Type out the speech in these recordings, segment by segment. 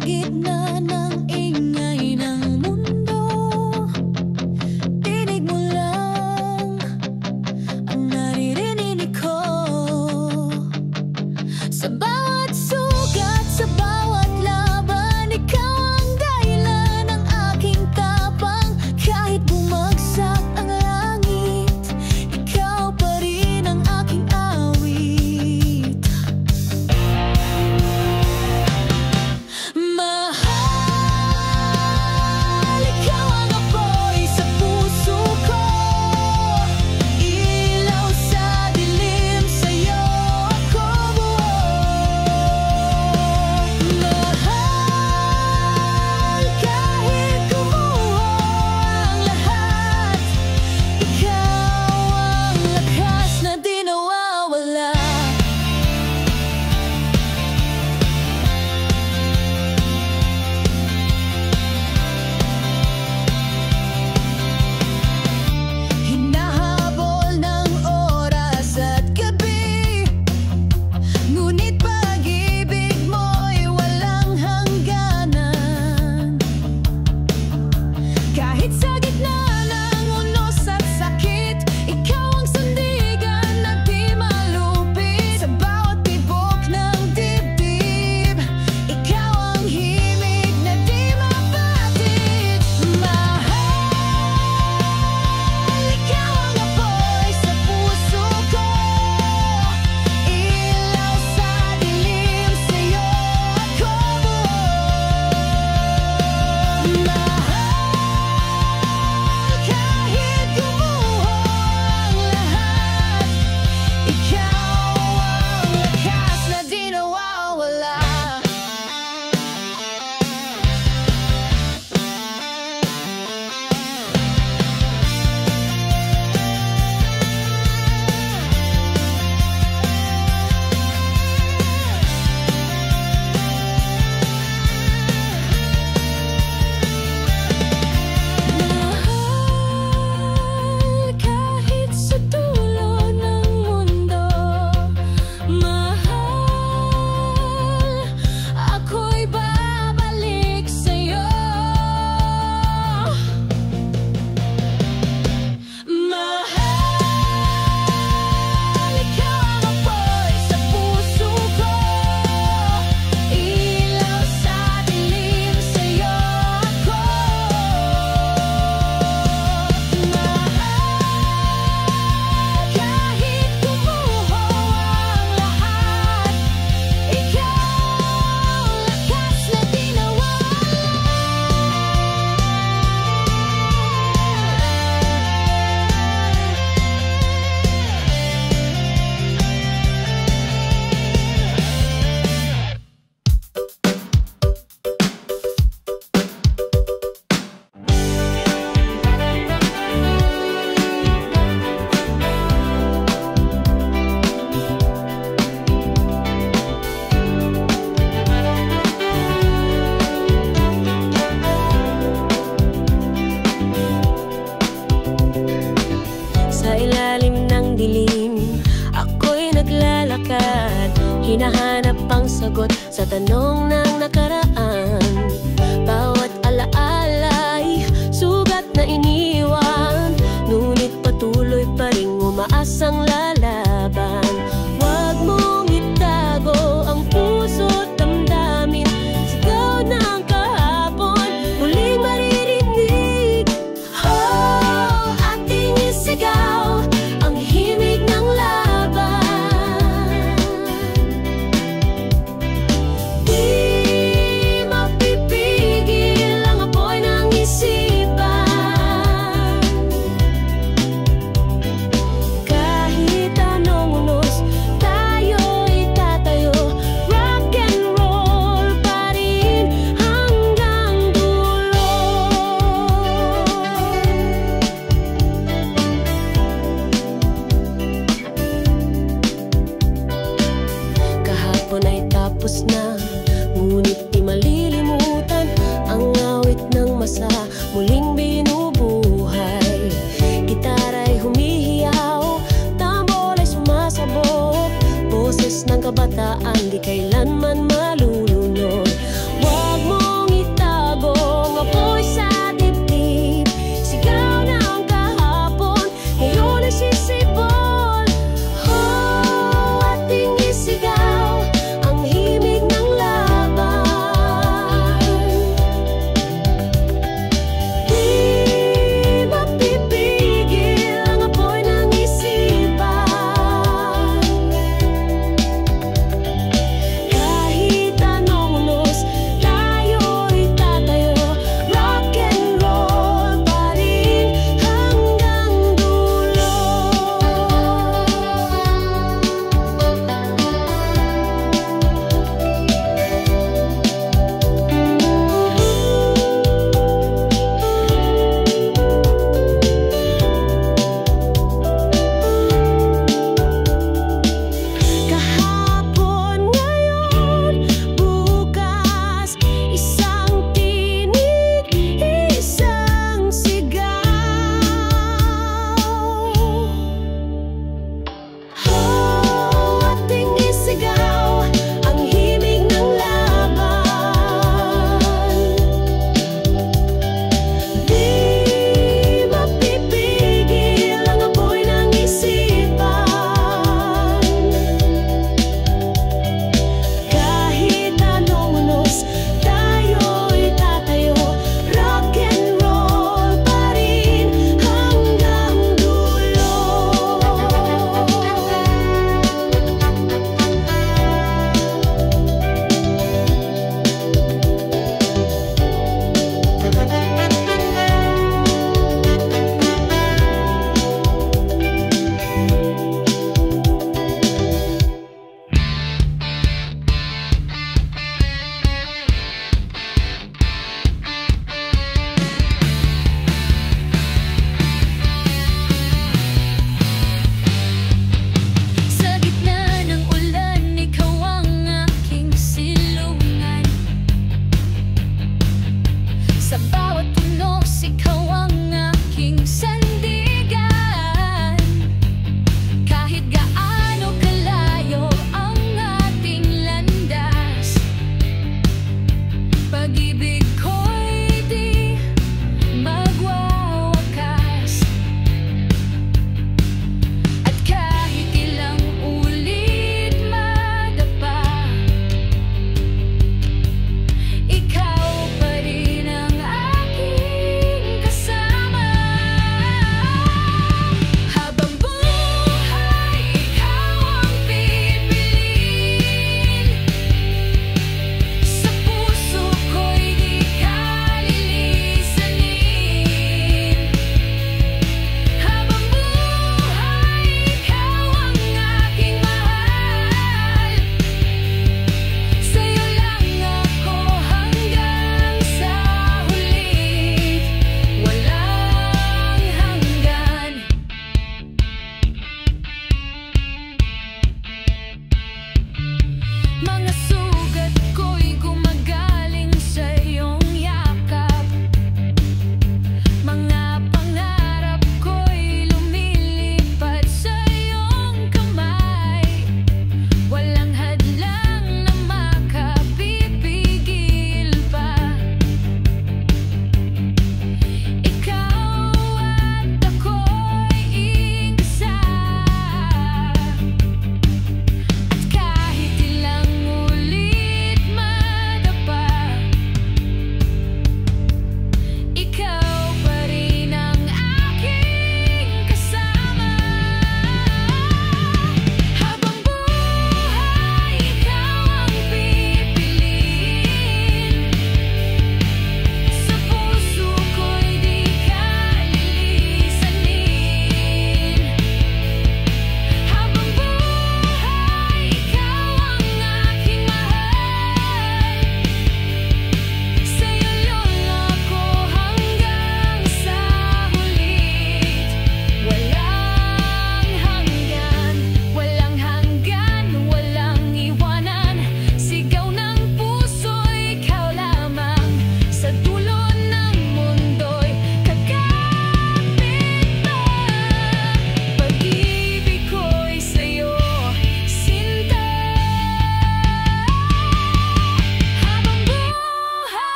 gitna ng ingay ng mundo, tinig mo lang ang naririnig ko. Sa bawat sugat, sa bawat laban, ikaw ang dahilan ng aking tapang. Kahit bumagsak ang langit, ikaw pa rin ang aking awit. Mahal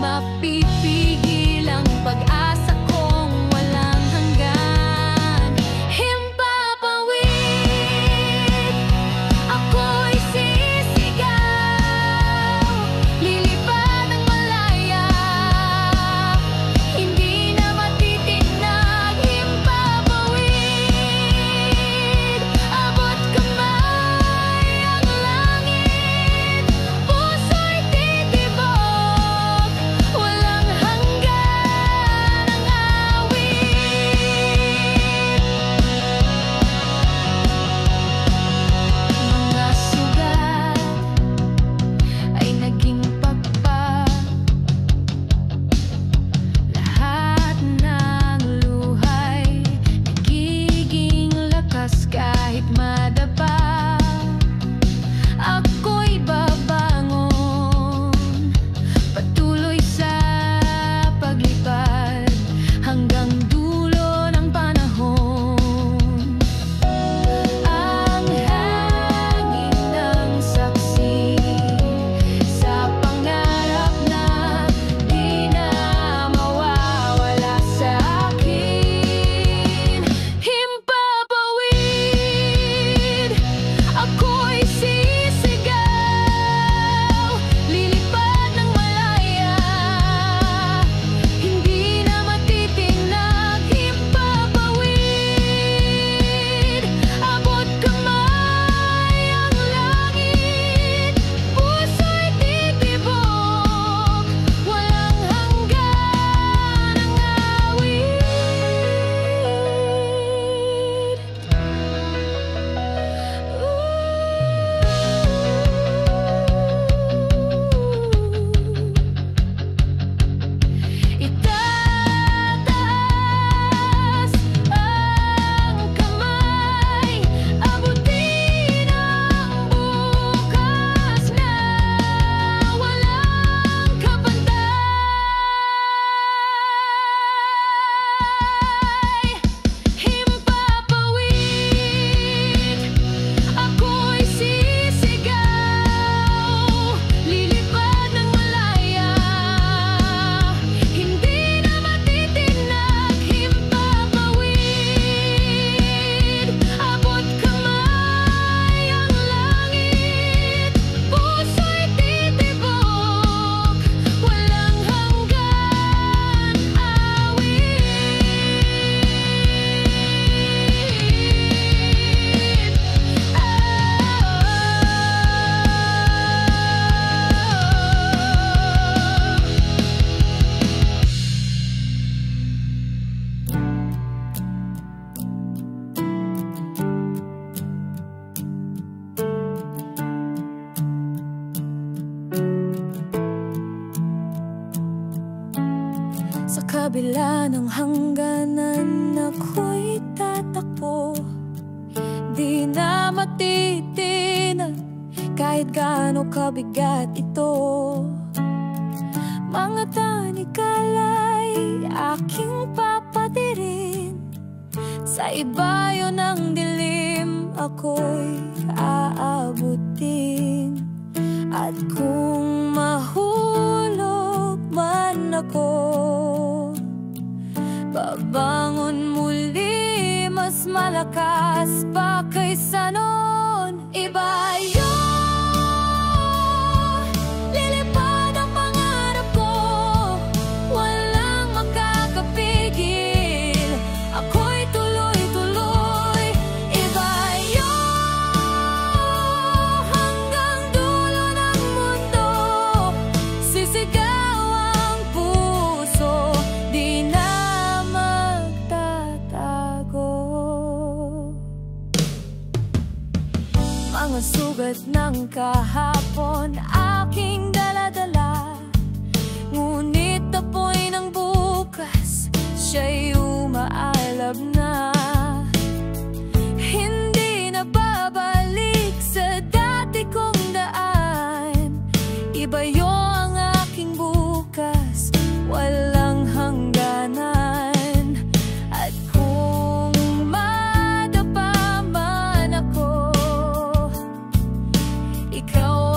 mapipigil ang pag-asa kong walang hanggan. Himpapawid, ako'y sisigaw, lilipad ng malaya, hindi na matitinag. Himpapawid, abot kamay ang langit, puso'y titibok, walang hanggan ang awit. Mga sugat ay naging pagpag, lahat ng luhay nagiging lakas kahit madapa. Ako'y babangon, patuloy sa paglipad hanggang dulo ng panahon. Ang hangin ng saksi sa pangarap na di na mawawala sa akin. Himpapawid, ako'y sisigaw, lilipad ng malaya, hindi na matitinag. Himpapawid, abot kamay ang langit, puso'y titibok, walang hanggan ang awit. Itataas ang kamay, abutin ang bukas na walang kapantay. Himpapawid, ako'y sisigaw, lilipad ng malaya, hindi na matitinag. Himpapawid, abot kamay ang langit, puso'y titibok, walang hanggan Sa kabila ng hangganan, ako'y tatakbo, di na matitinag kahit gaano kabigat ito. Mga tanikala'y aking papatirin, sa ibayo ng dilim ako'y aabutin. At kung mahulog man ako, babangon muli mas malakas pa kaysa noon. Iba yun, lilipad ang pangarap ko, walang makakapigil, ako'y tuloy-tuloy. Iba yun, hanggang dulo ng mundo, sisigaw ang puso, di na magtatago. Mga sugat ng kahapon aking dala-dala, ngunit apoy ng bukas, siya'y umaalab na. Hindi na babalik sa dati kong daan, ibayo ang aking bukas, walang hangganan. At kung madapa man ako, ikaw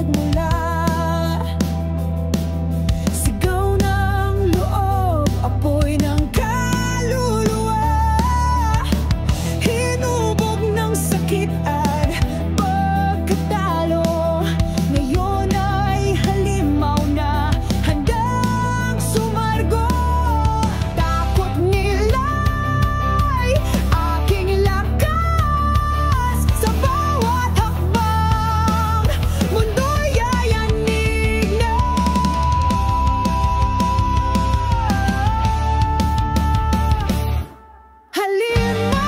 nagmula. Sigaw ng loob, apoy ng kaluluwa, hinubog ng sakit at pagkatalo. Ngayon ay halimaw na handang sumargo. Takot nila'y aking lakas, sa bawat hakbang mundo'y yayanig na. Halimaw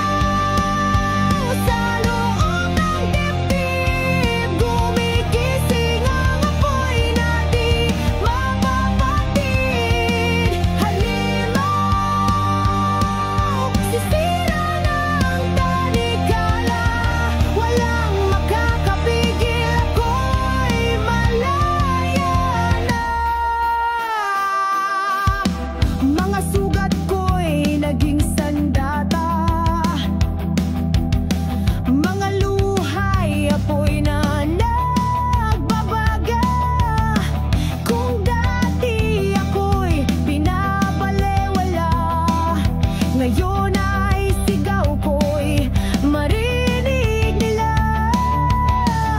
sa loob ng dibdib, gumigising ang apoy na di mapapatid. Halimaw, sisira ng tanikala, walang makakapigil, ako'y malaya na. Mga sugat ko'y naging sandata, mga luhay apoy na nagbabaga. Kung dati ako'y pinabalewala, ngayon ay sigaw ko'y marinig nila.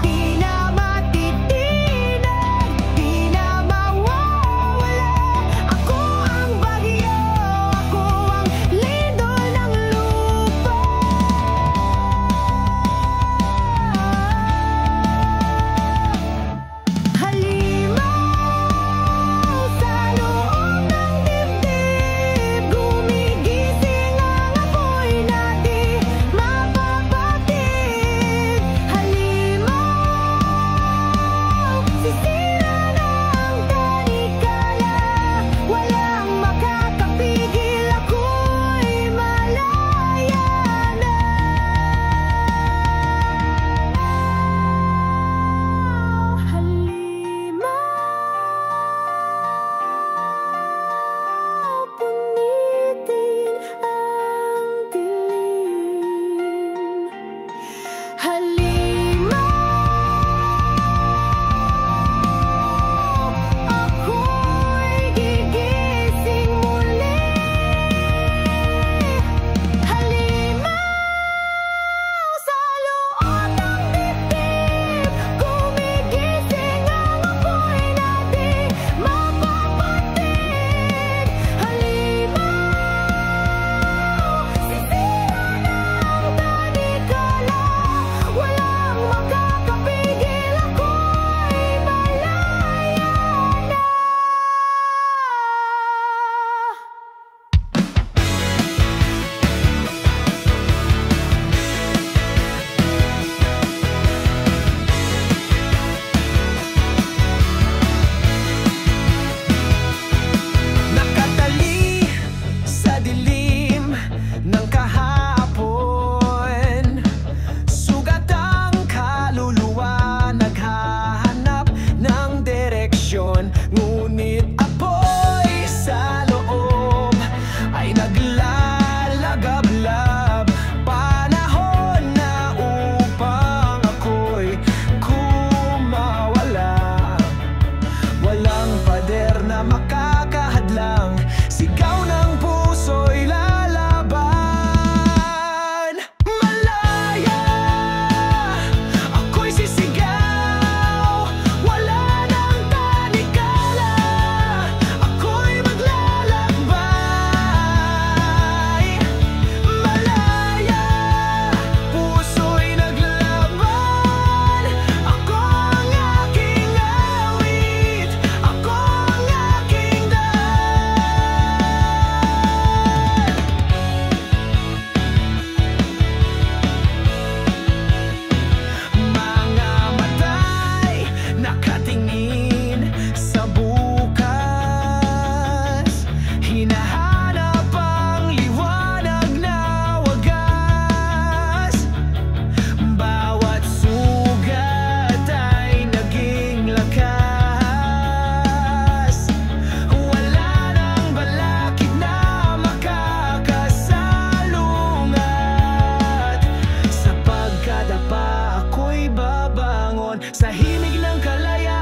Di na matitinig, di na mawawala. Ako ang bagyo, ako ang lindol ng lupa. Halimaw sa loob ng dibdib, gumigising ang apoy na di mapapatid. Halimaw, sisira ng tanikala, walang makakapigil, ako'y malaya na. Halimaw, punitin ang dilim. Halimaw, ako'y gigising muli. Halimaw sa loob ng dibdib, gumigising ang apoy na di mapapatid. Halimaw, sisira ng tanikala, walang makakapigil, ako'y malaya na. Nakatali sa dilim ng kahapon, sugat ang kaluluwa, naghahanap ng direksyon. Ngunit apoy sa loob ay naglalagablab. Panahon na upang ako'y kumawala, walang pader na makakahadlang, sigaw ng puso'y lalaban. Malaya, ako'y sisigaw, wala nang tanikala, ako'y maglalakbay. Malaya, puso'y naglalaban, ako ang aking awit, ako ang aking daan. Mga mata'y nakatingin sa bukas, hinahanap ang liwanag na wagas. Bawat sugat ay naging lakas, wala nang balakid na makakasalungat. Sa pagkadapa ako'y babangon sa himig ng kalayaan.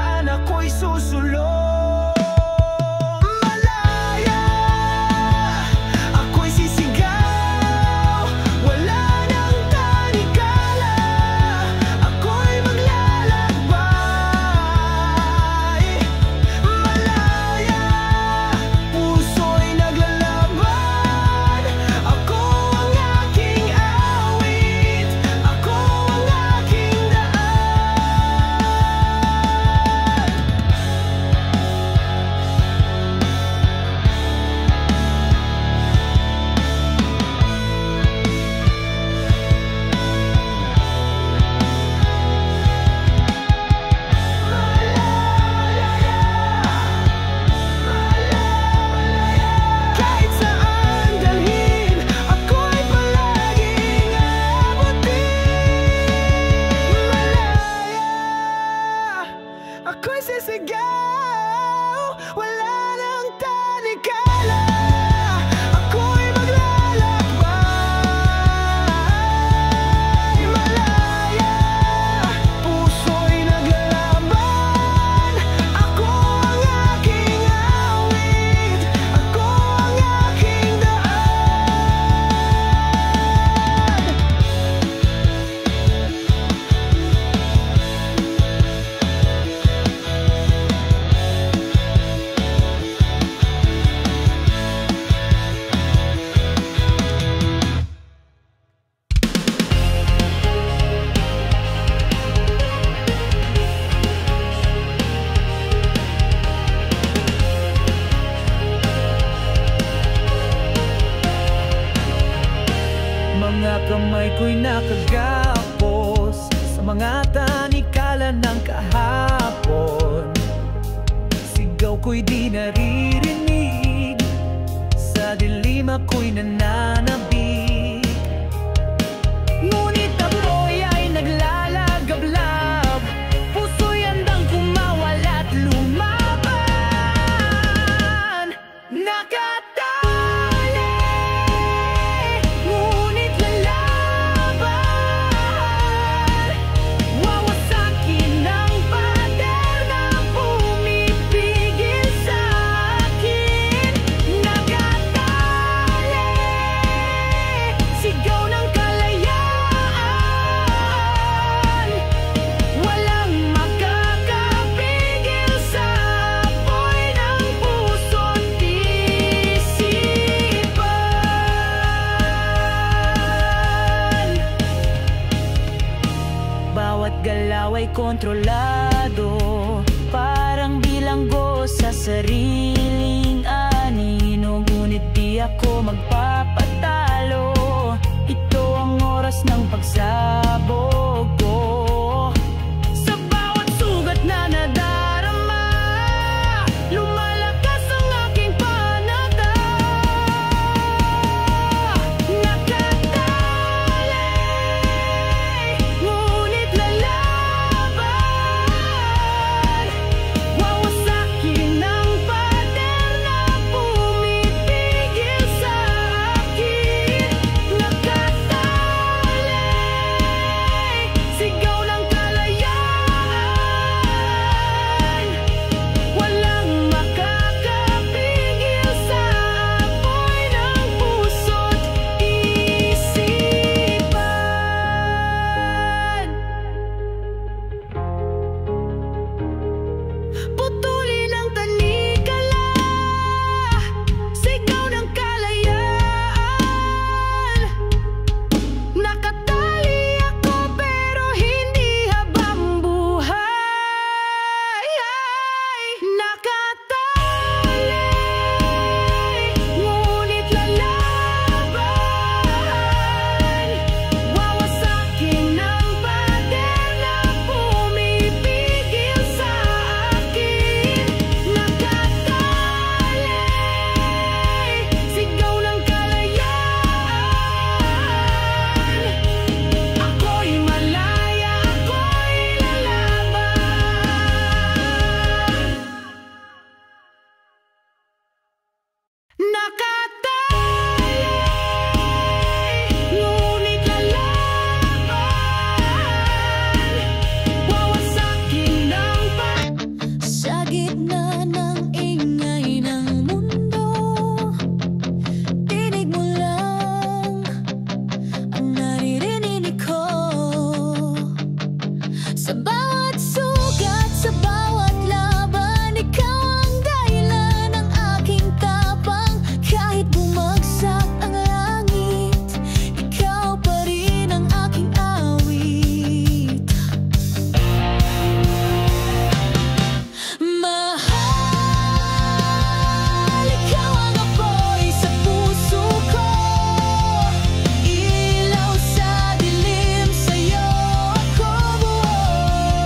mga tanikala ng kahapon. Sigaw ko'y di naririnig, sa dilim ako'y nananabik. Ngunit ako'y ay naglalagablab, puso'y handang kumawal at lumaban. Nakatali, ngunit lalaban. Wawasakin ang pader na pumipigil sa akin. Nakatali, sigaw ng kalayaan. Walang makakapigil sa apoy ng puso't isipan. Bawat galaw ay kontrolado, parang bilanggo sa sariling anino. Ngunit di ako magpapatalo, ito ang oras ng pagsabog ko. Sa bawat sugat na nadarama, lumalakas ang aking panata. Nakatali, ngunit lalaban. Wawasakin ang pader na pumipigil sa akin. Nakatali, sigaw ng kalayaan. Walang makakapigil sa apoy ng puso't isipan. Putulin ang tanikala, sigaw ng kalayaan. Nakatali ako pero hindi habang buhay. Nakatali, ngunit lalaban. Wawasakin ang pader na pumipigil sa akin. Nakatali, sigaw ng kalayaan. Ako'y malaya, ako'y lalaban. Nakatali, ngunit lalaban. Wawasakin ang sa gitna ng ingay ng mundo, tinig mo lang ang naririnig ko. Sa bawat sugat, sa bawat laban, ikaw ang dahilan ng aking tapang. Kahit bumagsak ang langit, ikaw pa rin ang aking awit. Mahal, ikaw ang apoy sa puso ko, ilaw sa dilim, sa'yo ako buo.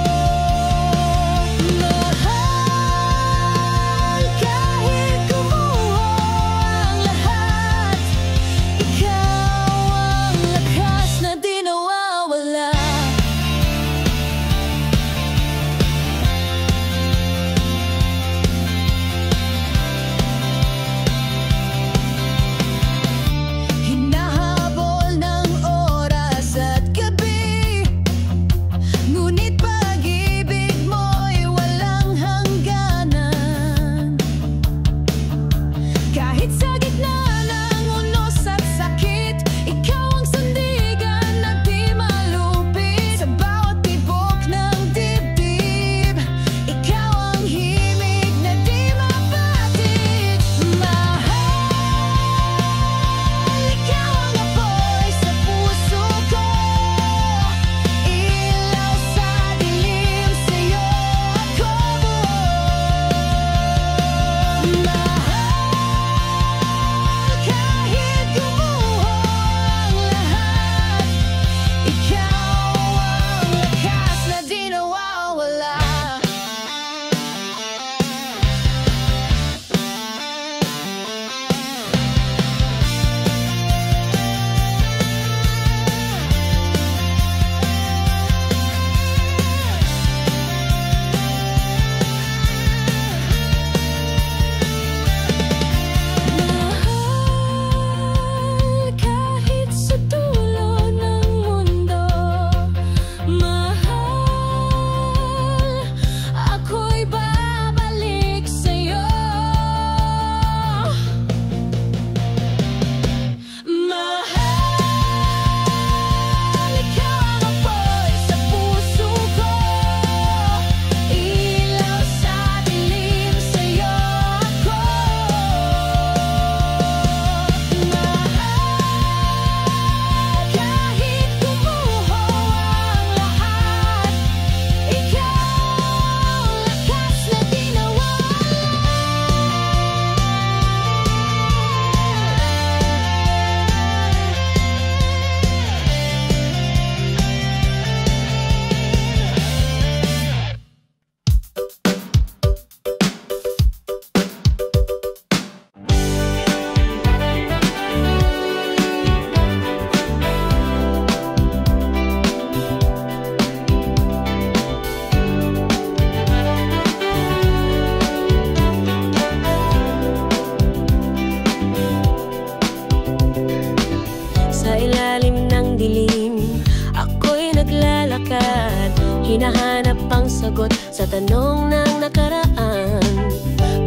hinahanap ang sagot sa tanong ng nakaraan.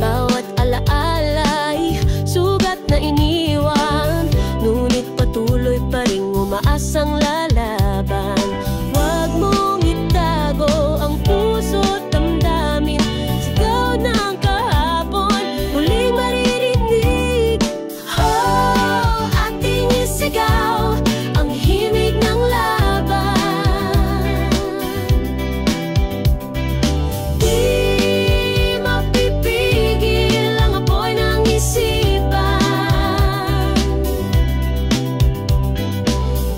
Bawat alaala'y sugat na iniwan, ngunit patuloy pa ring umaasang lalaban. Huwag mong itago ang puso't damdamin, sigaw ng kahapon, muling maririnig. Oh, ating isigaw ang himig ng laban. Di mapipigil ang apoy ng isipan.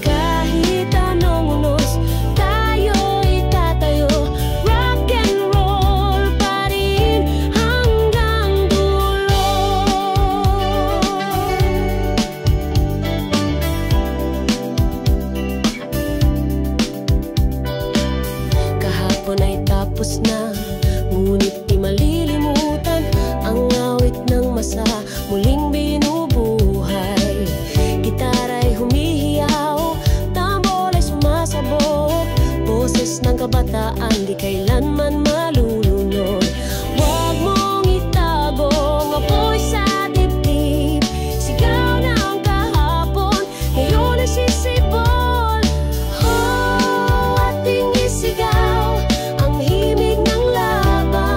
Kahit anong unos, tayo'y tatayo. Rock and roll pa rin hanggang dulo. Kahapon ay tapos na, ngunit di malilimutan ang awit ng masa, muling binubuhay. Gitara'y humihiyaw, tambol ay sumasabog, boses ng kabataan di kailanman malulunod. Huwag mong itago ang apoy sa dibdib, sigaw ng kahapon, ngayon ay sisibol. Oh, ating isigaw ang himig ng laban.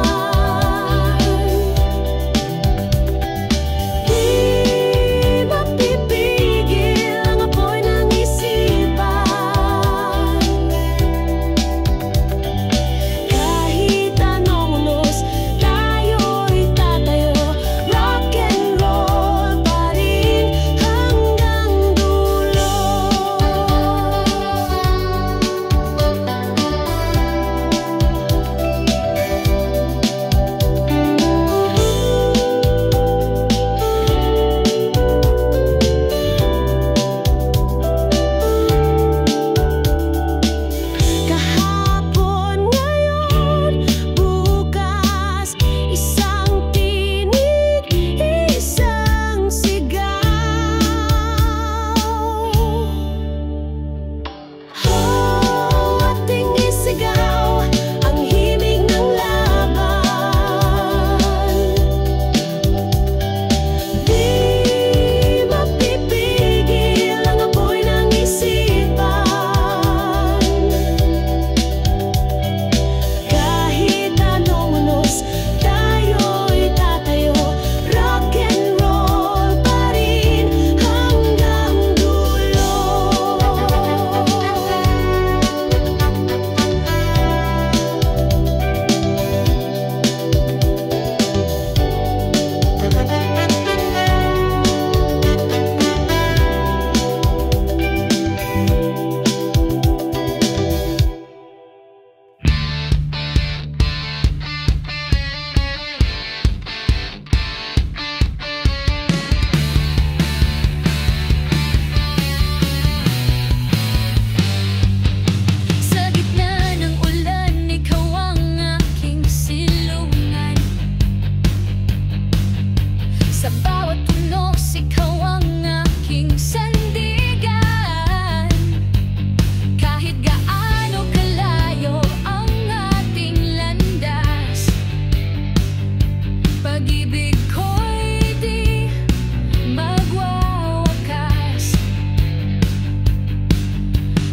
Di mapipigil ang apoy ng isipan. Kahit anong unos, tayo'y tatayo. Rock and roll pa rin hanggang dulo. Kahapon, ngayon, bukas, isang tinig, isang sigaw. Oh, ating isigaw ang himig ng laban. Di mapipigil ang apoy ng isipan. Kahit anong unos, tayo'y tatayo. Rock and roll pa rin hanggang dulo. Sa gitna ng ulan, ikaw ang aking silungan. Sa bawat tunos, ikaw ang aking sandigan. Kahit gaano kalayo ang ating landas, pag-ibig ko'y di magwawakas.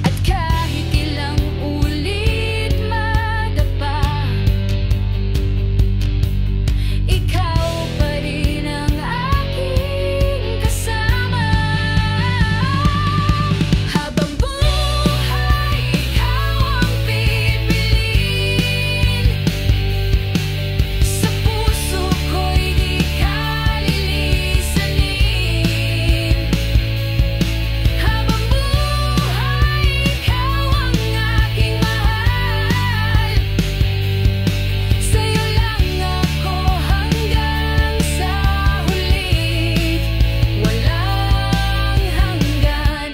At kahit ilang ulit madapa, ikaw pa rin ang aking kasama. Habang buhay, ikaw ang pipiliin. Sa puso ko'y di ka lilisanin. Habang buhay, ikaw ang aking mahal. Sa'yo lang ako hanggang sa huli, walang hanggan.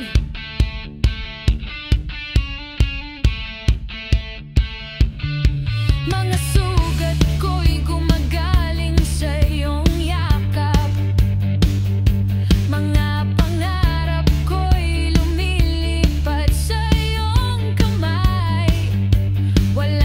Mga sugat ko'y gumagaling sa iyong yakap. Mga pangarap ko'y lumilipad sa iyong kamay. Wala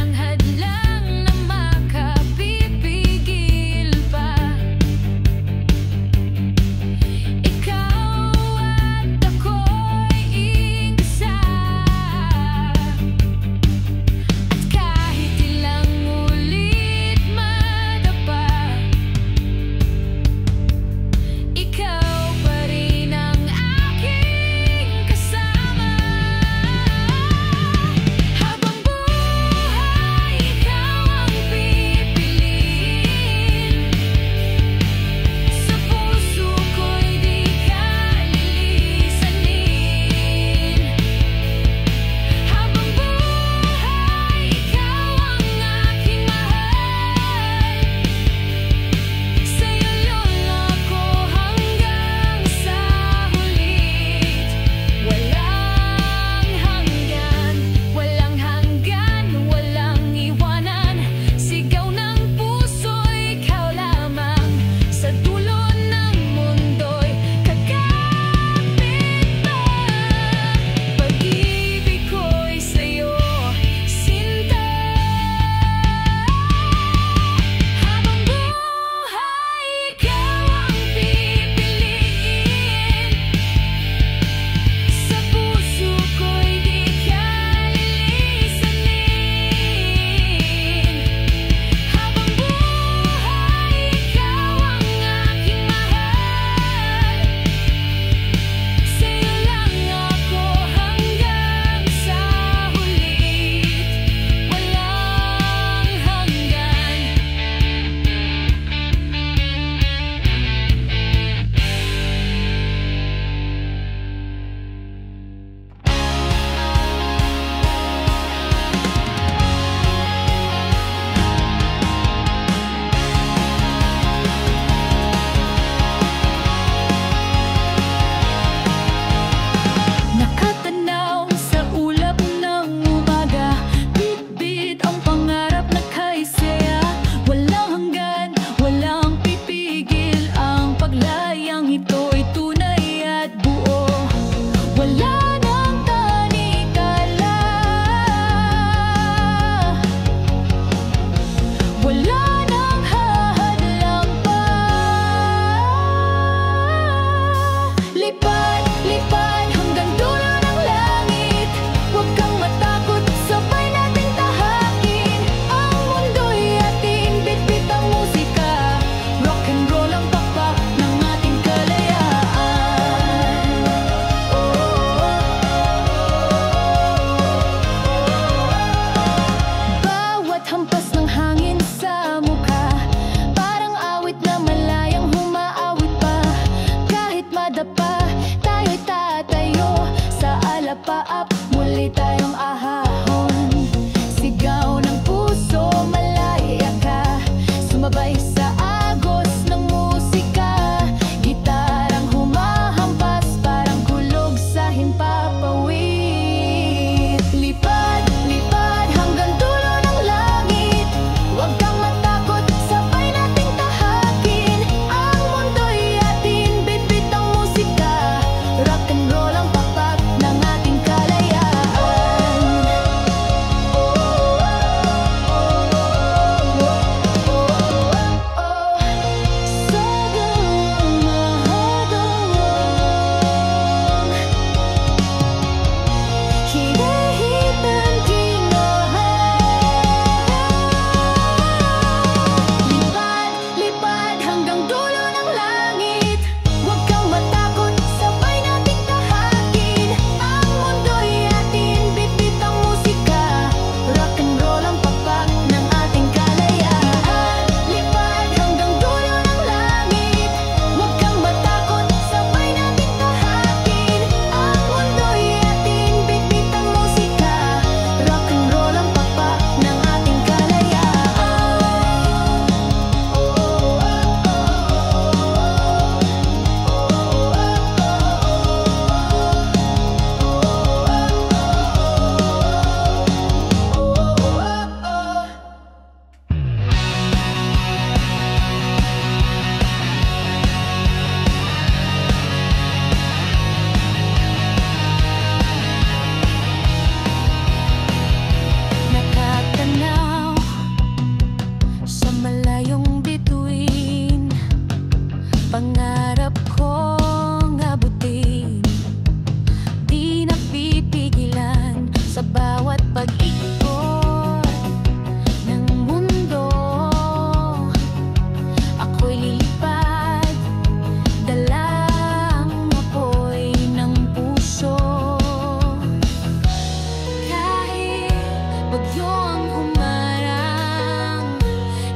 bagyo ang humarang.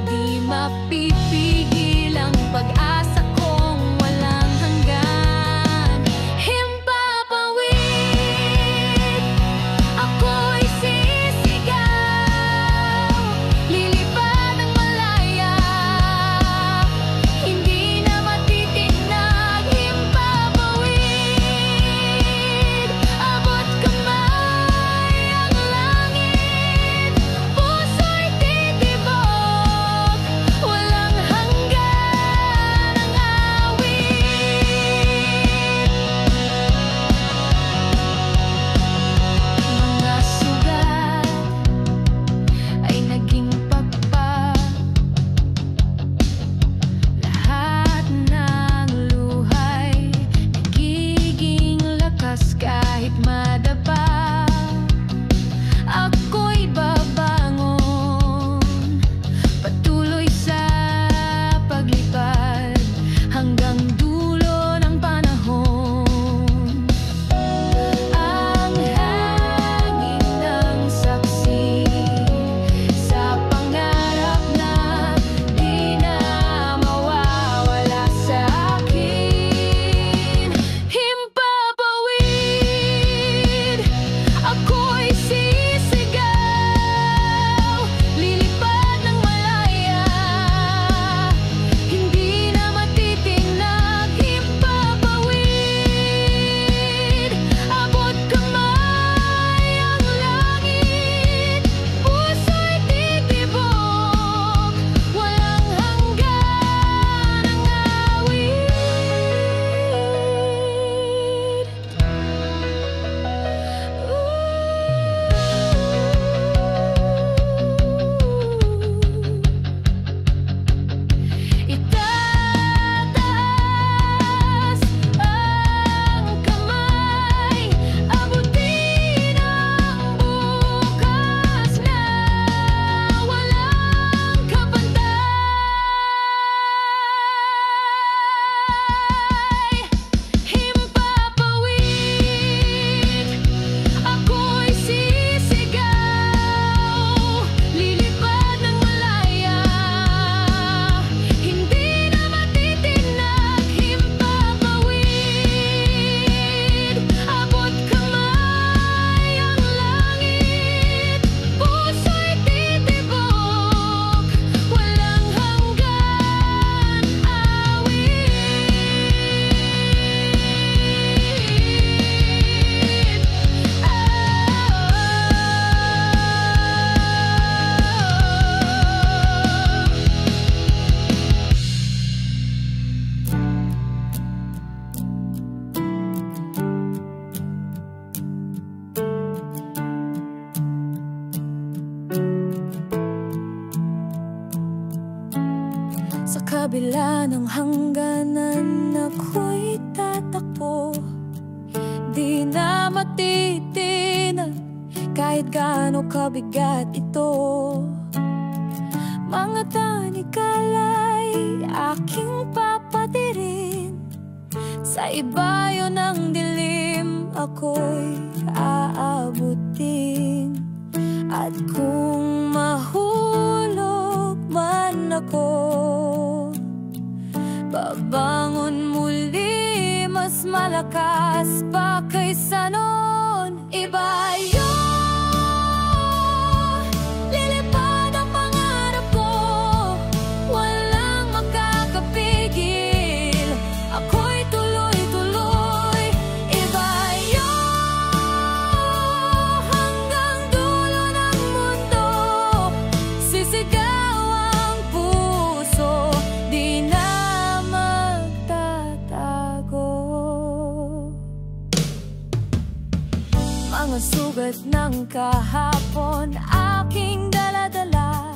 Di mapipigil ang pag-asa kong walang hanggan. Himpapawid, ako'y sisigaw. Lilipad ng malaya, hindi na matitinag. Himpapawid, abot kamay ang langit. Puso'y titibok, walang hanggan ang awit. Mga sugat ay naging pagpag. Lahat ng luhay nagiging lakas kahit madapa. Ako'y babangon, patuloy sa paglipad hanggang dulo ng panahon. Ang hangin ng saksi sa pangarap na di na mawawala sa akin. Himpapawid, ako'y sisigaw. Lilipad ng malaya, hindi na matitinag. Himpapawid, abot kamay ang langit. Puso'y titibok, walang hanggan ang awit. Itataas ang kamay, abutin ang bukas na walang kapantay. Himpapawid, ako'y sisigaw. Lilipad ng malaya, hindi na matitinag. Himpapawid, abot kamay ang langit. Puso'y titibok, walang hanggan Sa kabila ng hangganan, ako'y tatakbo. Di na matitinag kahit gaano kabigat ito. Mga tanikala'y aking papatirin. Sa ibayo ng dilim, ako'y aabutin. At kung mahulog man ako, babangon muli, mas malakas pa kaysa noon. Iba yun, lilipad ang pangarap ko, walang makakapigil. Ako'y tuloy-tuloy. Iba yun, hanggang dulo ng mundo. Sisigaw ang puso, di na magtatago. Mga sugat ng kahapon aking dala-dala,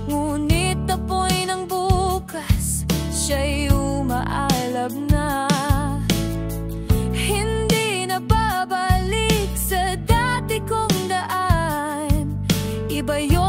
ngunit apoy ng bukas, siya'y umaalab na. Hindi na babalik sa dati kong daan. Iba yun